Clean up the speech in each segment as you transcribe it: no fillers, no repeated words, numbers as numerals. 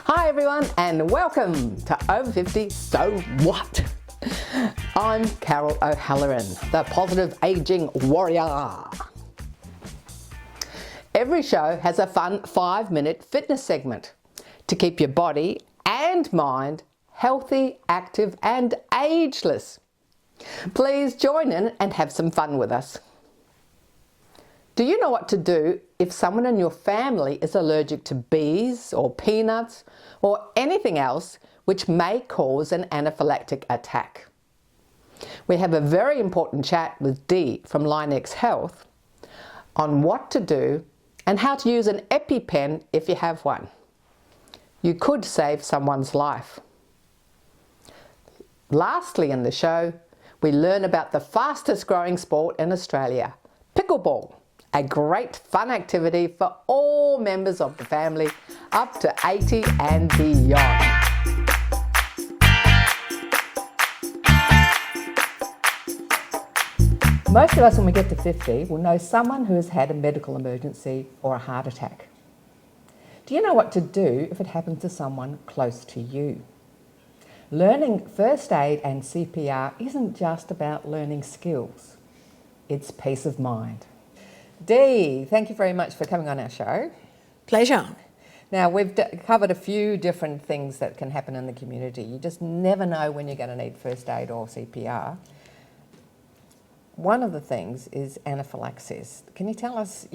Hi everyone and welcome to Over 50 So What? I'm Carol O'Halloran, the positive aging warrior. Every show has a fun 5-minute fitness segment to keep your body and mind healthy, active and ageless. Please join in and have some fun with us. Do you know what to do if someone in your family is allergic to bees or peanuts or anything else which may cause an anaphylactic attack? We have a very important chat with Dee from Lynex Health on what to do and how to use an EpiPen if you have one. You could save someone's life. Lastly in the show, we learn about the fastest growing sport in Australia, pickleball. A great fun activity for all members of the family up to 80 and beyond. Most of us when we get to 50 will know someone who has had a medical emergency or a heart attack. Do you know what to do if it happens to someone close to you? Learning first aid and CPR isn't just about learning skills, it's peace of mind. Dee, thank you very much for coming on our show. Pleasure. Now, we've covered a few different things that can happen in the community. You just never know when you're going to need first aid or CPR. One of the things is anaphylaxis. Can you tell us,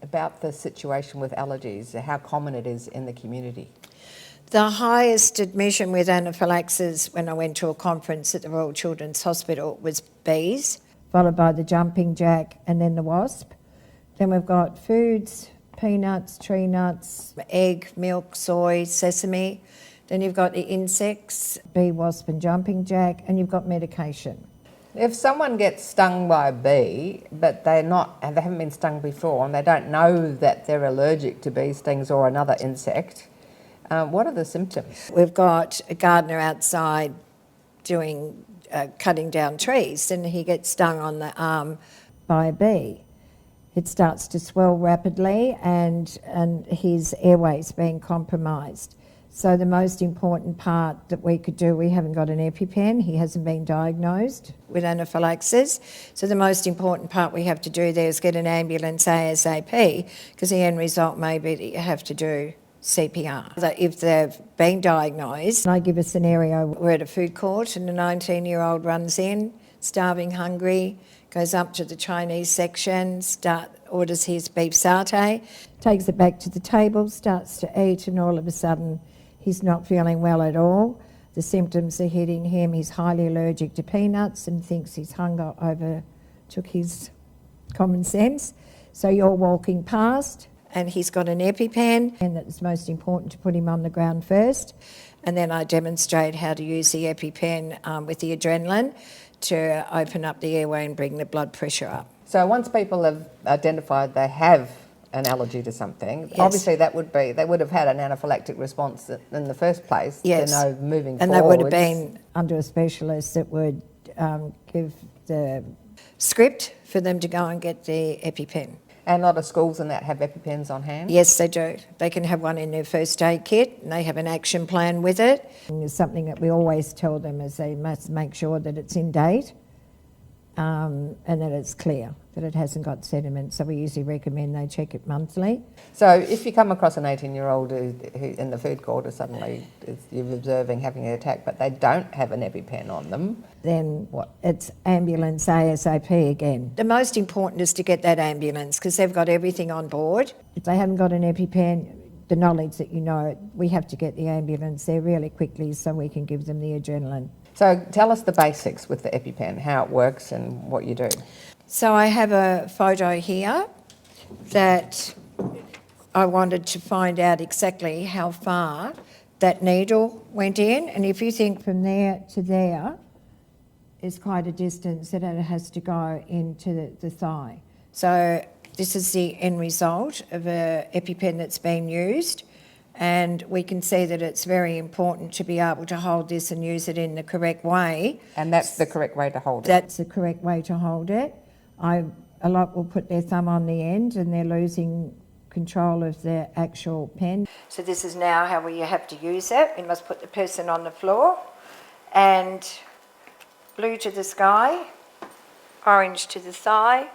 about the situation with allergies, how common it is in the community? The highest admission with anaphylaxis when I went to a conference at the Royal Children's Hospital was bees, followed by the jumping jack and then the wasp. Then we've got foods, peanuts, tree nuts, egg, milk, soy, sesame. Then you've got the insects, bee, wasp and jumping jack, and you've got medication. If someone gets stung by a bee, but they haven't been stung before and they don't know that they're allergic to bee stings or another insect, what are the symptoms? We've got a gardener outside doing cutting down trees, and he gets stung on the arm by a bee. It starts to swell rapidly and his airway's being compromised. So the most important part that we could do, we haven't got an EpiPen, he hasn't been diagnosed with anaphylaxis. So the most important part we have to do there is get an ambulance ASAP, because the end result may be that you have to do CPR. If they've been diagnosed, I give a scenario, we're at a food court and a 19-year-old runs in, starving, hungry, goes up to the Chinese section, orders his beef satay, takes it back to the table, starts to eat, and all of a sudden he's not feeling well at all. The symptoms are hitting him. He's highly allergic to peanuts and thinks his hunger overtook his common sense. So you're walking past and he's got an EpiPen, and it's most important to put him on the ground first. And then I demonstrate how to use the EpiPen with the adrenaline to open up the airway and bring the blood pressure up. So once people have identified they have an allergy to something, yes, obviously they would have had an anaphylactic response in the first place. Yes, to know moving and forwards. they would have been under a specialist that would give the script for them to go and get the EpiPen. And a lot of schools and that have EpiPens on hand? Yes, they do. They can have one in their first aid kit and they have an action plan with it. And there's something that we always tell them is they must make sure that it's in date and that it's clear, that it hasn't got sediment. So we usually recommend they check it monthly. So if you come across an 18-year-old who in the food court or suddenly you're observing having an attack but they don't have an EpiPen on them, then what? It's ambulance ASAP again. The most important is to get that ambulance because they've got everything on board. If they haven't got an EpiPen, the knowledge that we have to get the ambulance there really quickly so we can give them the adrenaline. So tell us the basics with the EpiPen, how it works and what you do. So I have a photo here that I wanted to find out exactly how far that needle went in. And if you think from there to there is quite a distance that it has to go into the thigh. So this is the end result of an EpiPen that's been used. And we can see that it's very important to be able to hold this and use it in the correct way. And that's the correct way to hold it? That's the correct way to hold it. A lot will put their thumb on the end and they're losing control of the actual pen. So this is now how you have to use it. You must put the person on the floor and blue to the sky, orange to the thigh,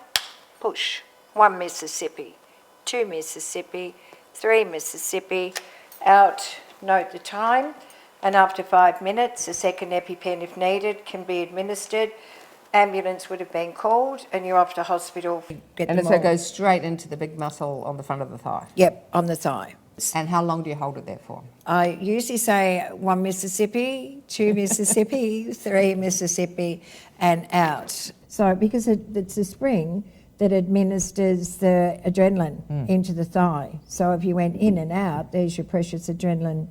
push. 1 Mississippi, 2 Mississippi, 3 Mississippi, out, note the time, and after 5 minutes, a second EpiPen, if needed, can be administered. Ambulance would have been called and you're off to hospital. And so it goes straight into the big muscle on the front of the thigh? Yep, on the thigh. And how long do you hold it there for? I usually say 1 Mississippi, 2 Mississippi, 3 Mississippi, and out. So because it's a spring that administers the adrenaline into the thigh. So if you went in and out, there's your precious adrenaline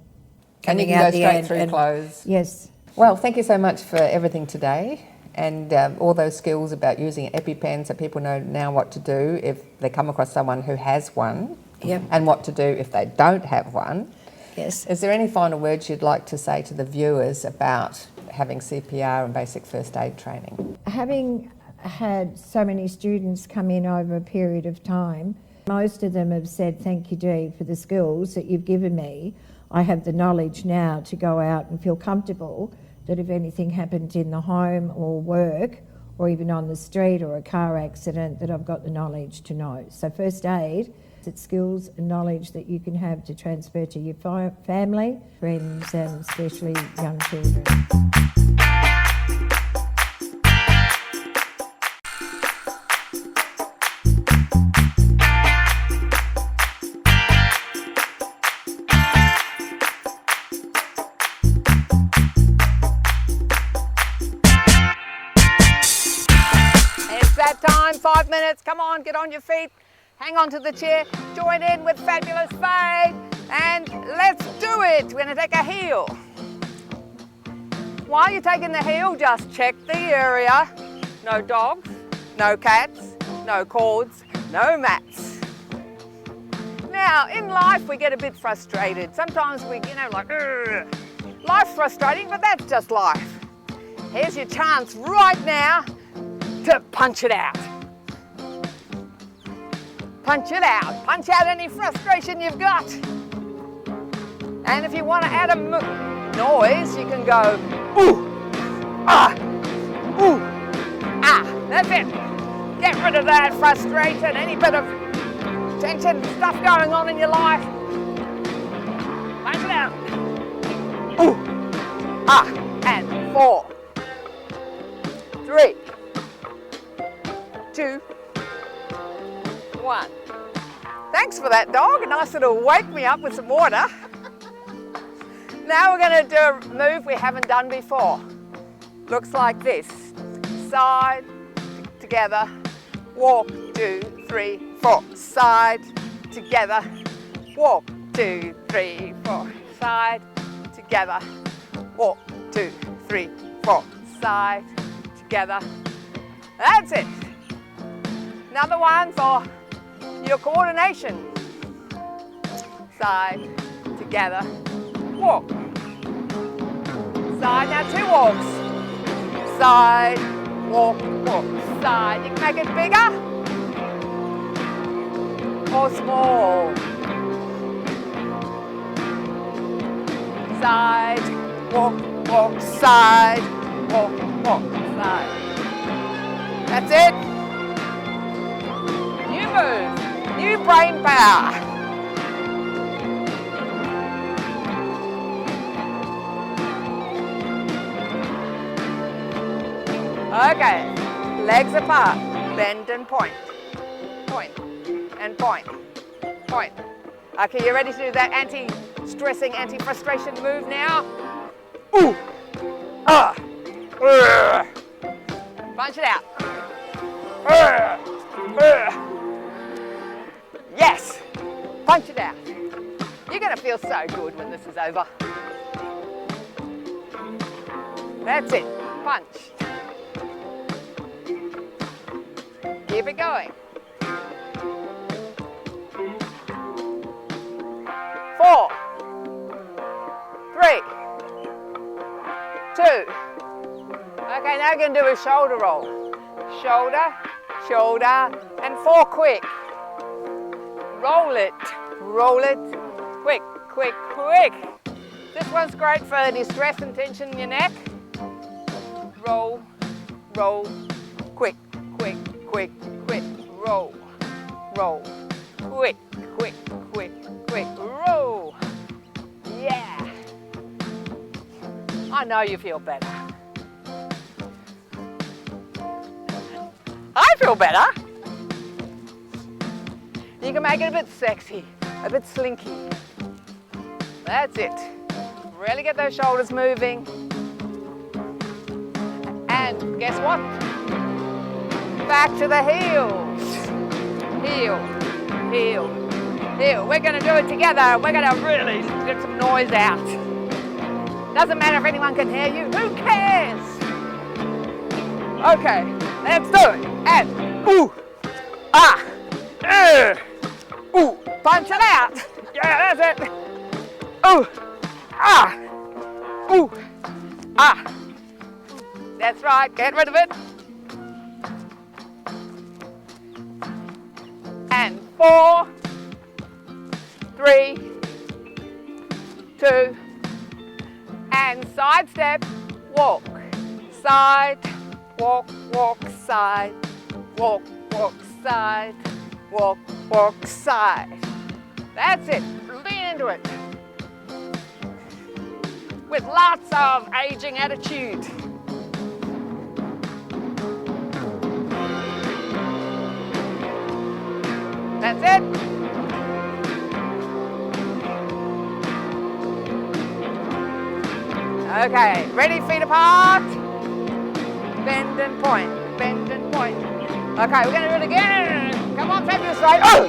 coming out the end. And you can go straight through clothes? Yes. Well, thank you so much for everything today, and all those skills about using an EpiPen, so people know now what to do if they come across someone who has one. Yep. And what to do if they don't have one. Yes. Is there any final words you'd like to say to the viewers about having CPR and basic first aid training? Having had so many students come in over a period of time, most of them have said, thank you, Dee, for the skills that you've given me. I have the knowledge now to go out and feel comfortable that if anything happened in the home or work or even on the street or a car accident, that I've got the knowledge to know. So first aid, it's skills and knowledge that you can have to transfer to your family, friends, and especially young children. It's that time, 5 minutes. Come on, get on your feet. Hang on to the chair, join in with Fabulous Faye, and let's do it. We're going to take a heel. While you're taking the heel, just check the area. No dogs, no cats, no cords, no mats. Now, in life, we get a bit frustrated. Sometimes we, like, ugh. Life's frustrating, but that's just life. Here's your chance right now to punch it out. Punch it out. Punch out any frustration you've got. And if you want to add a noise, you can go, ooh, ah, ooh, ah. That's it. Get rid of that frustration, any bit of tension, stuff going on in your life. Punch it out. Ooh, ah, and 4, 3, 2, 1. Thanks for that, dog. A nice little wake me up with some water. Now we're going to do a move we haven't done before. Looks like this. Side, together, walk, 2, 3, 4. Side, together, walk, 2, 3, 4. Side, together, walk, 2, 3, 4. Side, together. That's it. Another one for your coordination. Side, together, walk. Side, now 2 walks. Side, walk, walk. Side, you can make it bigger or small. Side, walk, walk. Side, walk, walk. Side. That's it. New move, new brain power. Okay, legs apart, bend and point, point and point, point. Okay, you ready to do that anti-stressing, anti-frustration move now? Ooh, ah, punch it out. feels so good when this is over. That's it. Punch. Keep it going. 4, 3, 2. Okay, now we're going to do a shoulder roll. Shoulder, shoulder, and 4 quick. Roll it, quick, quick, quick. This one's great for any stress and tension in your neck. Roll, roll, quick, quick, quick, quick, roll, roll, quick, quick, quick, quick, roll. Yeah. I know you feel better. I feel better. You can make it a bit sexy, a bit slinky. That's it. Really get those shoulders moving. And guess what? Back to the heels. Heel, heel, heel. We're going to do it together. We're going to really get some noise out. Doesn't matter if anyone can hear you. Who cares? Okay, let's do it. And ooh, ah, ooh, punch it out. Yeah, that's it. Ooh, ah, ooh, ah. That's right, get rid of it. And 4, 3, 2, and side step, walk, side, walk, walk, side, walk, walk, side, walk, walk, side. That's it, lean into it. With lots of aging attitude. That's it. Okay, ready, feet apart. Bend and point, bend and point. Okay, we're going to do it again. Come on, fabulous, right? Oh!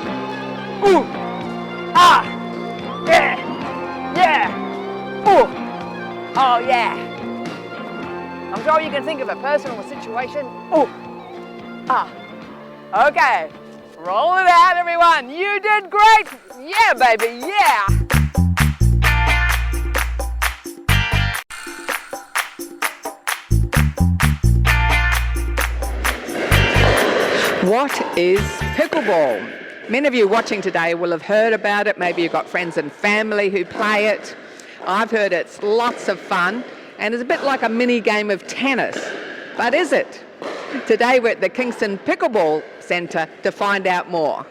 Ooh! Ah! Yeah! Yeah! Ooh! Oh, yeah! I'm sure you can think of a person or a situation. Ooh! Ah! Okay. Roll it out, everyone. You did great. Yeah, baby, yeah. What is pickleball? Many of you watching today will have heard about it. Maybe you've got friends and family who play it. I've heard it's lots of fun and it's a bit like a mini game of tennis. But is it? Today we're at the Kingston Pickleball Centre to find out more.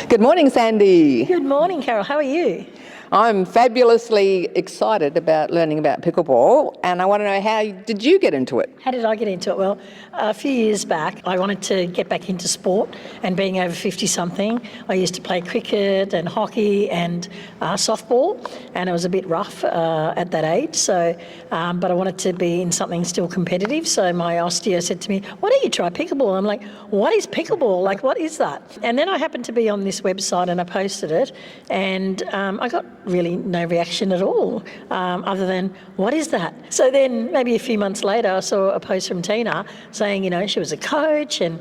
Good morning, Sandy. Good morning, Carol. How are you? I'm fabulously excited about learning about pickleball, and I want to know, how did you get into it? How did I get into it? Well, a few years back, I wanted to get back into sport, and being over 50-something, I used to play cricket and hockey and softball, and it was a bit rough at that age. So, but I wanted to be in something still competitive. So my osteo said to me, "Why don't you try pickleball?" I'm like, "What is pickleball? Like, what is that?" And then I happened to be on this website, and I posted it, and I got really no reaction at all, other than, "What is that?" So then maybe a few months later, I saw a post from Tina saying, she was a coach and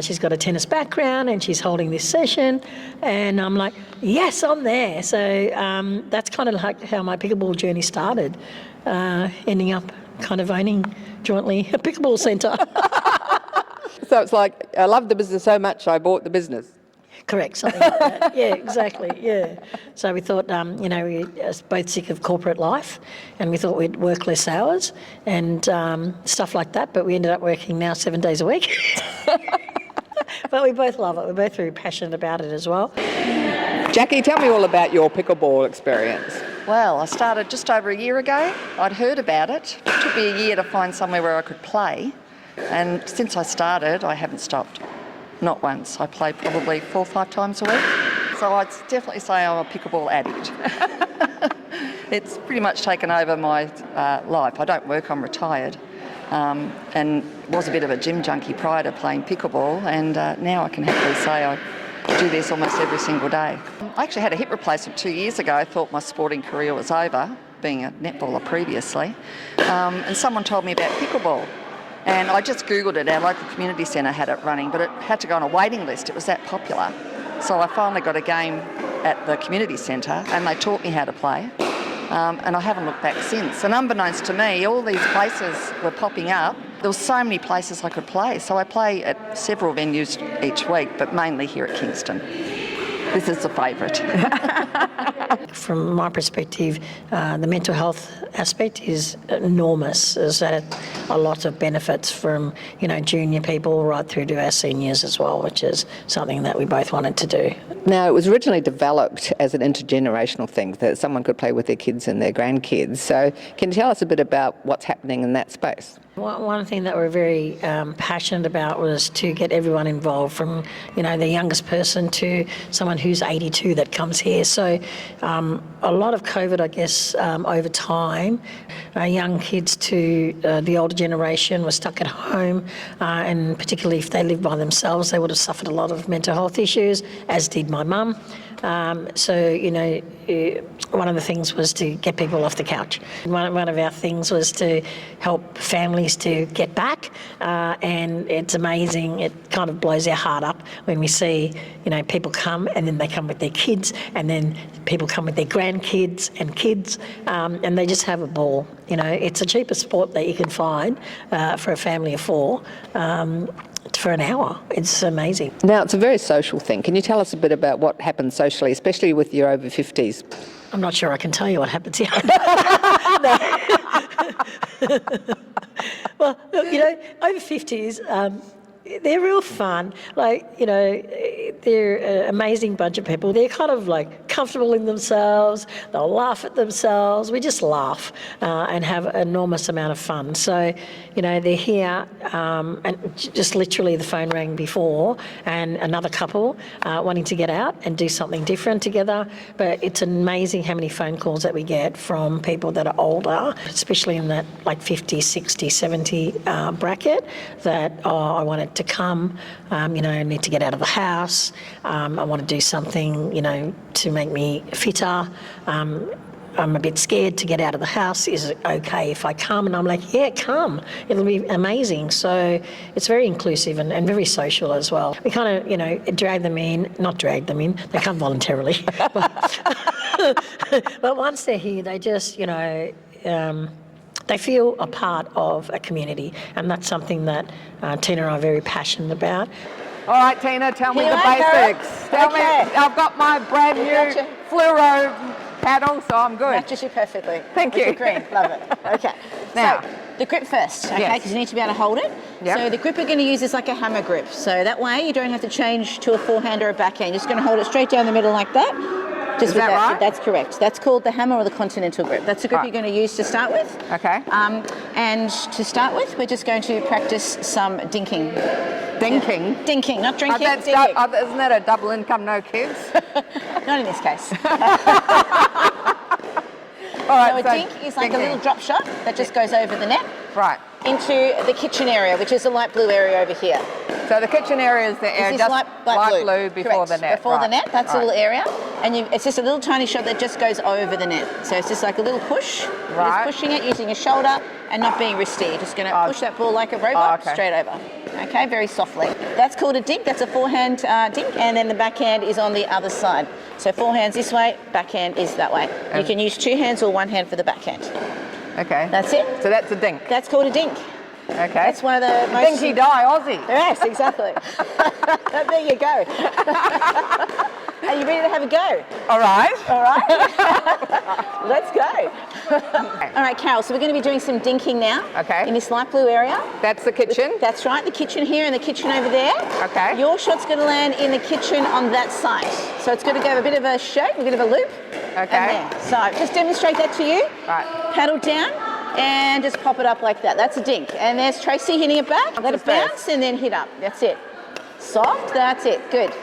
she's got a tennis background and she's holding this session. And I'm like, yes, I'm there. So that's kind of like how my pickleball journey started, ending up kind of owning jointly a pickleball centre. So it's like, I love the business so much, I bought the business. Correct, something like that. Yeah, exactly, yeah. So we thought, we are both sick of corporate life and we thought we'd work less hours and stuff like that, but we ended up working now 7 days a week. But we both love it. We're both very passionate about it as well. Jackie, tell me all about your pickleball experience. Well, I started just over a year ago. I'd heard about it. It took me a year to find somewhere where I could play. And since I started, I haven't stopped. Not once. I play probably 4 or 5 times a week. So I'd definitely say I'm a pickleball addict. It's pretty much taken over my life. I don't work, I'm retired. And was a bit of a gym junkie prior to playing pickleball, and now I can happily say I do this almost every single day. I actually had a hip replacement 2 years ago. I thought my sporting career was over, being a netballer previously, and someone told me about pickleball. And I just Googled it. Our local community centre had it running, but it had to go on a waiting list. It was that popular. So I finally got a game at the community centre and they taught me how to play. And I haven't looked back since. And unbeknownst to me, all these places were popping up. There were so many places I could play. So I play at several venues each week, but mainly here at Kingston. This is the favourite. From my perspective, the mental health aspect is enormous. There's a lot of benefits from, junior people right through to our seniors as well, which is something that we both wanted to do. Now, it was originally developed as an intergenerational thing, that someone could play with their kids and their grandkids. So can you tell us a bit about what's happening in that space? One thing that we're very passionate about was to get everyone involved, from the youngest person to someone who's 82 that comes here. So a lot of COVID, I guess, over time, young kids to the older generation were stuck at home, and particularly if they lived by themselves, they would have suffered a lot of mental health issues, as did my mum. One of the things was to get people off the couch. One of our things was to help families to get back, and it's amazing. It kind of blows our heart up when we see, people come and then they come with their kids, and then people come with their grandkids and kids, and they just have a ball. It's the cheapest sport that you can find for a family of four. For an hour. It's amazing. Now, it's a very social thing. Can you tell us a bit about what happens socially, especially with your over 50s? I'm not sure I can tell you what happens here. Well, look, over 50s, they're real fun. They're an amazing bunch of people. They're kind of comfortable in themselves. They'll laugh at themselves. We just laugh and have an enormous amount of fun. So, they're here, and just literally the phone rang before, and another couple wanting to get out and do something different together. But it's amazing how many phone calls that we get from people that are older, especially in that 50, 60, 70 bracket, that, I wanted to come, I need to get out of the house, I want to do something, to make me fitter. I'm a bit scared to get out of the house. Is it okay if I come? And I'm like, yeah, come. It'll be amazing. So it's very inclusive and very social as well. We kind of, drag them in, not drag them in, they come voluntarily. But once they're here, they just, they feel a part of a community, and that's something that Tina and I are very passionate about. All right, Tina, tell me Here the I go. basics. Tell me, I've got my brand new Gotcha. fluoro paddle, so I'm good. Matches you perfectly. Thank With you. the green, love it. Okay. Now. So the grip first, okay, Yes. because you need to be able to hold it. Yep. So the grip we're going to use is like a hammer grip. So that way you don't have to change to a forehand or a backhand. You're just going to hold it straight down the middle like that. Just Is with that right? That's correct. That's called the hammer or the continental grip. That's the grip Right. you're going to use to start with. Okay. And to start with, we're just going to practice some dinking. Dinking. Dinking, not drinking, That's dinking. isn't that a double income, no kids? Not in this case. All right, So a dink is like a little drop shot that just goes over the net Right. into the kitchen area, which is the light blue area over here. So the kitchen area is the area, This is just light blue before Correct. the net. Before the right. net, that's right. a little area. And it's just a little tiny shot that just goes over the net. So it's just like a little push. You're Right. just pushing it using your shoulder and not being wristy. You're just going to push that ball like a robot okay. straight over. Okay, very softly. That's called a dink. That's a forehand dink. And then the backhand is on the other side. So forehand's this way, backhand is that way. You can use two hands or one hand for the backhand. Okay. That's it. So that's a dink. That's called a dink. Okay. That's one of the most... Dinky die Aussie. Yes, exactly. There you go. Are you ready to have a go? All right. All right. Let's go. All right, Carol, so we're going to be doing some dinking now. Okay. In this light blue area. That's the kitchen. That's right, the kitchen here and the kitchen over there. Okay. Your shot's going to land in the kitchen on that side. So it's going to go a bit of a shape, a bit of a loop. Okay. And there. So just demonstrate that to you. Right. Paddle down and just pop it up like that. That's a dink. And there's Tracy hitting it back. Let it Just first. bounce and then hit up. That's it. Soft, that's it. Good.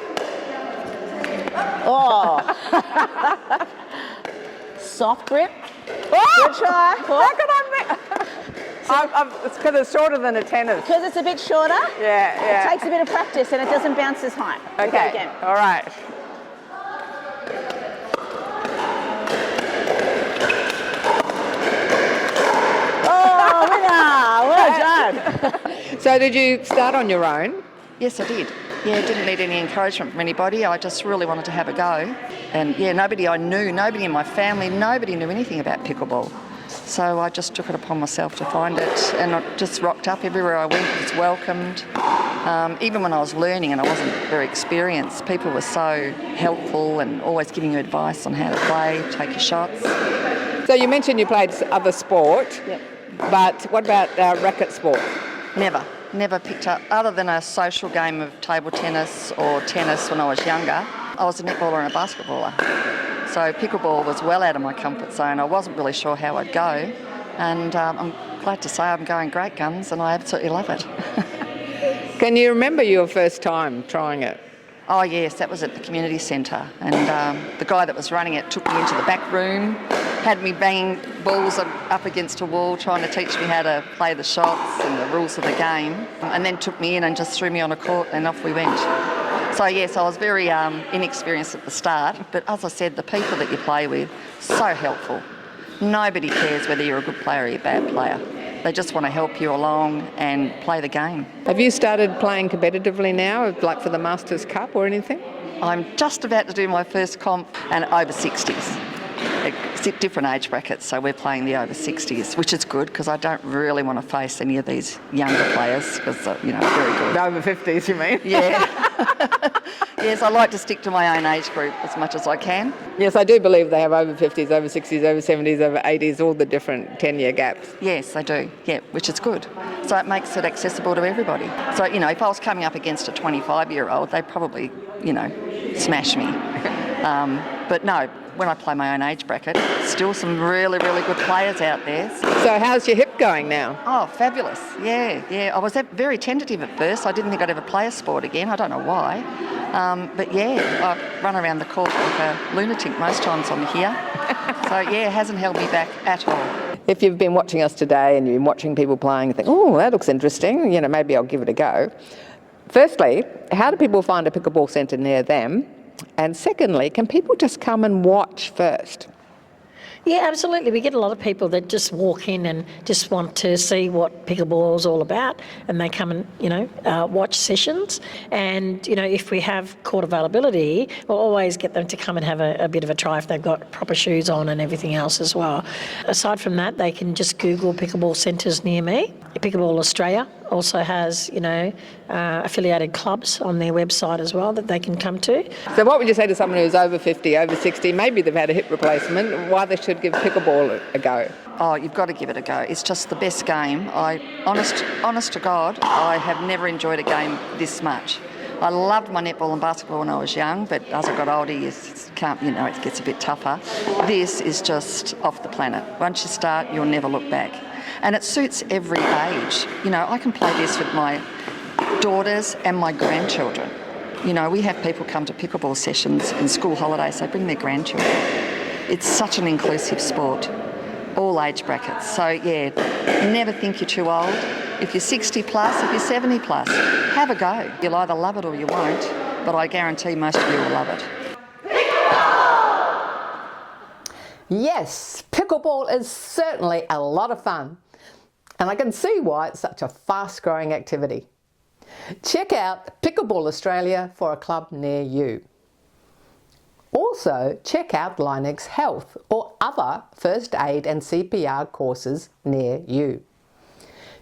Oh. Soft grip. Oh! Good try. How can I It's because it's shorter than a tennis. Because it's a bit shorter. Yeah. It takes a bit of practice and it doesn't bounce as high. Okay. Again. All right. Oh, winner! Well done. So did you start on your own? Yes, I did. Yeah, didn't need any encouragement from anybody. I just really wanted to have a go. And yeah, nobody I knew, nobody in my family, nobody knew anything about pickleball. So I just took it upon myself to find it, and I just rocked up everywhere I went, was welcomed. Even when I was learning and I wasn't very experienced, people were so helpful and always giving you advice on how to play, take your shots. So you mentioned you played other sport, Yep. but what about racket sport? Never picked up, other than a social game of table tennis or tennis when I was younger. I was a netballer and a basketballer. So pickleball was well out of my comfort zone. I wasn't really sure how I'd go. And I'm glad to say I'm going great guns and I absolutely love it. Can you remember your first time trying it? Oh yes, that was at the community centre. And the guy that was running it took me into the back room, had me banging balls up against a wall, trying to teach me how to play the shots and the rules of the game, and then took me in and just threw me on a court and off we went. So yes, I was very inexperienced at the start, but as I said, the people that you play with, so helpful. Nobody cares whether you're a good player or you're a bad player. They just want to help you along and play the game. Have you started playing competitively now, like for the Masters Cup or anything? I'm just about to do my first comp and over 60s. Different age brackets, so we're playing the over 60s, which is good because I don't really want to face any of these younger players because, very good. The over 50s, you mean? Yeah. Yes, I like to stick to my own age group as much as I can. Yes, I do believe they have over 50s, over 60s, over 70s, over 80s, all the different 10-year gaps. Yes, they do, yeah, which is good. So it makes it accessible to everybody. So, if I was coming up against a 25-year-old, they'd probably, smash me. But no, when I play my own age bracket, still some really, really good players out there. So how's your hip going now? Oh, fabulous. Yeah. I was very tentative at first. I didn't think I'd ever play a sport again. I don't know why. But yeah, I run around the court like a lunatic most times I'm here. So yeah, it hasn't held me back at all. If you've been watching us today and you've been watching people playing and think, oh, that looks interesting, maybe I'll give it a go. Firstly, how do people find a pickleball centre near them? And secondly, can people just come and watch first? Yeah, absolutely. We get a lot of people that just walk in and just want to see what pickleball is all about, and they come and, watch sessions. And, if we have court availability, we'll always get them to come and have a bit of a try if they've got proper shoes on and everything else as well. Aside from that, they can just Google pickleball centres near me. Pickleball Australia also has, affiliated clubs on their website as well that they can come to. So what would you say to someone who's over 50, over 60, maybe they've had a hip replacement, why they should give pickleball a go? Oh, you've got to give it a go. It's just the best game. Honest to God, I have never enjoyed a game this much. I loved my netball and basketball when I was young, but as I got older, it gets a bit tougher. This is just off the planet. Once you start, you'll never look back. And it suits every age. I can play this with my daughters and my grandchildren. We have people come to pickleball sessions in school holidays, they bring their grandchildren. It's such an inclusive sport, all age brackets. So yeah, never think you're too old. If you're 60 plus, if you're 70 plus, have a go. You'll either love it or you won't, but I guarantee most of you will love it. Yes, pickleball is certainly a lot of fun, and I can see why it's such a fast-growing activity. Check out Pickleball Australia for a club near you. Also, check out Lynex Health or other first aid and CPR courses near you.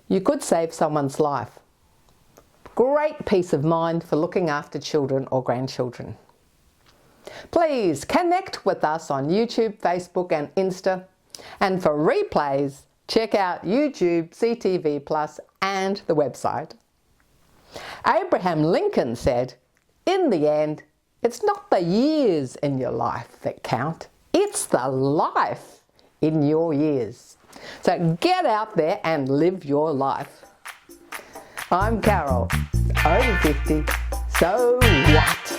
You could save someone's life. Great peace of mind for looking after children or grandchildren. Please connect with us on YouTube, Facebook and Insta. And for replays, check out YouTube, CTV Plus and the website. Abraham Lincoln said, "In the end, it's not the years in your life that count, it's the life in your years." So get out there and live your life. I'm Carol, over 50, so what?